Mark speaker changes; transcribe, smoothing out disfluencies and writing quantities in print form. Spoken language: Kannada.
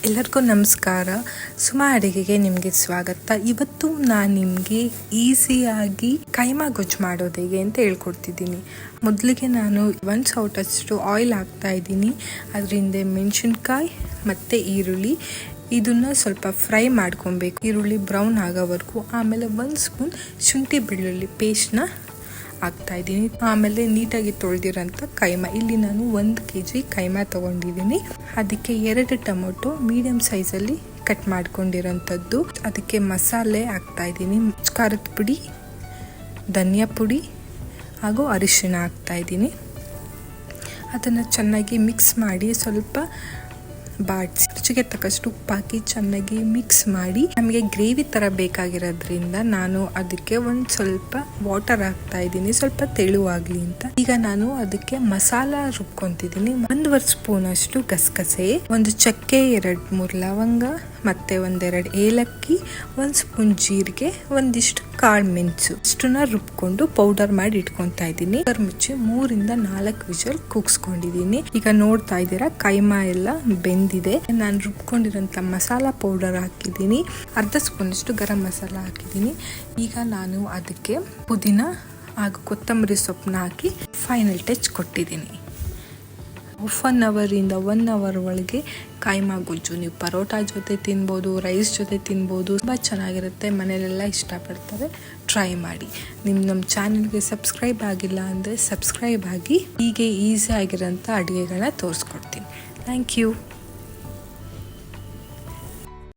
Speaker 1: ಎಲ್ಲರಿಗೂ ನಮಸ್ಕಾರ. ಸುಮಾ ಅಡುಗೆಗೆ ನಿಮಗೆ ಸ್ವಾಗತ. ಇವತ್ತು ನಾನು ನಿಮಗೆ ಈಸಿಯಾಗಿ ಕೈಮಾ ಗೊಜ್ಜು ಮಾಡೋದು ಹೇಗೆ ಅಂತ ಹೇಳ್ಕೊಡ್ತಿದ್ದೀನಿ. ಮೊದಲಿಗೆ ನಾನು 1 ಸೌಟಷ್ಟು ಆಯಿಲ್ ಹಾಕ್ತಾ ಇದ್ದೀನಿ. ಅದರಿಂದ ಮೆಣಸಿನ್ಕಾಯಿ ಮತ್ತು ಈರುಳ್ಳಿ ಇದನ್ನು ಸ್ವಲ್ಪ ಫ್ರೈ ಮಾಡ್ಕೊಬೇಕು, ಈರುಳ್ಳಿ ಬ್ರೌನ್ ಆಗೋವರೆಗೂ. ಆಮೇಲೆ 1 ಸ್ಪೂನ್ ಶುಂಠಿ ಬೆಳ್ಳುಳ್ಳಿ ಪೇಸ್ಟ್ನ ಹಾಕ್ತಾ ಇದ್ದೀನಿ. ಆಮೇಲೆ ನೀಟಾಗಿ ತೊಳೆದಿರೋಂಥ ಕೈಮಾ, ಇಲ್ಲಿ ನಾನು 1 kg ಕೈಮಾ ತೊಗೊಂಡಿದ್ದೀನಿ. ಅದಕ್ಕೆ 2 ಟೊಮೊಟೊ ಮೀಡಿಯಮ್ ಸೈಜಲ್ಲಿ ಕಟ್ ಮಾಡ್ಕೊಂಡಿರೋಂಥದ್ದು. ಅದಕ್ಕೆ ಮಸಾಲೆ ಹಾಕ್ತಾ ಇದ್ದೀನಿ. ಖಾರದ ಪುಡಿ, ಧನಿಯಾ ಪುಡಿ ಹಾಗೂ ಅರಿಶಿಣ ಹಾಕ್ತಾ ಇದ್ದೀನಿ. ಅದನ್ನು ಚೆನ್ನಾಗಿ ಮಿಕ್ಸ್ ಮಾಡಿ ಸ್ವಲ್ಪ ಬಾಡಿಸಿ ರುಚಿಗೆ ತಕ್ಕಷ್ಟು ಉಪ್ಪು ಹಾಕಿ ಚೆನ್ನಾಗಿ ಮಿಕ್ಸ್ ಮಾಡಿ, ನಮಗೆ ಗ್ರೇವಿ ಥರ ಬೇಕಾಗಿರೋದ್ರಿಂದ ನಾನು ಅದಕ್ಕೆ ಒಂದು ಸ್ವಲ್ಪ ವಾಟರ್ ಹಾಕ್ತಾ ಇದ್ದೀನಿ, ಸ್ವಲ್ಪ ತೆಳುವಾಗಲಿ ಅಂತ. ಈಗ ನಾನು ಅದಕ್ಕೆ ಮಸಾಲ ರುಬ್ಕೊತಿದ್ದೀನಿ. 1 ಸ್ಪೂನ್ ಅಷ್ಟು ಗಸಗಸೆ, 1 ಚಕ್ಕೆ, 2-3 ಲವಂಗ ಮತ್ತೆ 1-2 ಏಲಕ್ಕಿ, 1 ಸ್ಪೂನ್ ಜೀರಿಗೆ, ಒಂದಿಷ್ಟು ಕಾಳು ಮೆಣಸು ಇಷ್ಟನ್ನ ರುಬ್ಕೊಂಡು ಪೌಡರ್ ಮಾಡಿ ಇಟ್ಕೊತಾ ಇದ್ದೀನಿ. ಮುಚ್ಚಿ 3-4 ವಿಷಲ್ ಕೂಗಿಸ್ಕೊಂಡಿದ್ದೀನಿ. ಈಗ ನೋಡ್ತಾ ಇದ್ದೀರಾ ಕೈಮಾ ಎಲ್ಲ ಬೆಂದಿದೆ. ನಾನು ರುಬ್ಕೊಂಡಿರೋಂಥ ಮಸಾಲ ಪೌಡರ್ ಹಾಕಿದ್ದೀನಿ. 1/2 ಸ್ಪೂನ್ ಅಷ್ಟು ಗರಂ ಮಸಾಲ ಹಾಕಿದ್ದೀನಿ. ಈಗ ನಾನು ಅದಕ್ಕೆ ಪುದೀನ ಹಾಗೂ ಕೊತ್ತಂಬರಿ ಸೊಪ್ಪನ್ನ ಹಾಕಿ ಫೈನಲ್ ಟಚ್ ಕೊಟ್ಟಿದ್ದೀನಿ. 1 ಅವರಿಂದ 1 ಅವರ್ ಒಳಗೆ ಕೈಮಾ ಗೊಜ್ಜು ನೀವು ಪರೋಟ ಜೊತೆ ತಿನ್ಬೋದು, ರೈಸ್ ಜೊತೆ ತಿನ್ಬೋದು. ತುಂಬ ಚೆನ್ನಾಗಿರುತ್ತೆ, ಮನೆಯಲ್ಲೆಲ್ಲ ಇಷ್ಟಪಡ್ತಾರೆ. ಟ್ರೈ ಮಾಡಿ. ನಮ್ಮ ಚಾನಲ್ಗೆ ಸಬ್ಸ್ಕ್ರೈಬ್ ಆಗಿಲ್ಲ ಅಂದರೆ ಸಬ್ಸ್ಕ್ರೈಬ್ ಆಗಿ. ಹೀಗೆ ಈಸಿ ಆಗಿರೋಂಥ ಅಡುಗೆಗಳನ್ನ ತೋರಿಸ್ಕೊಡ್ತೀನಿ. Thank you.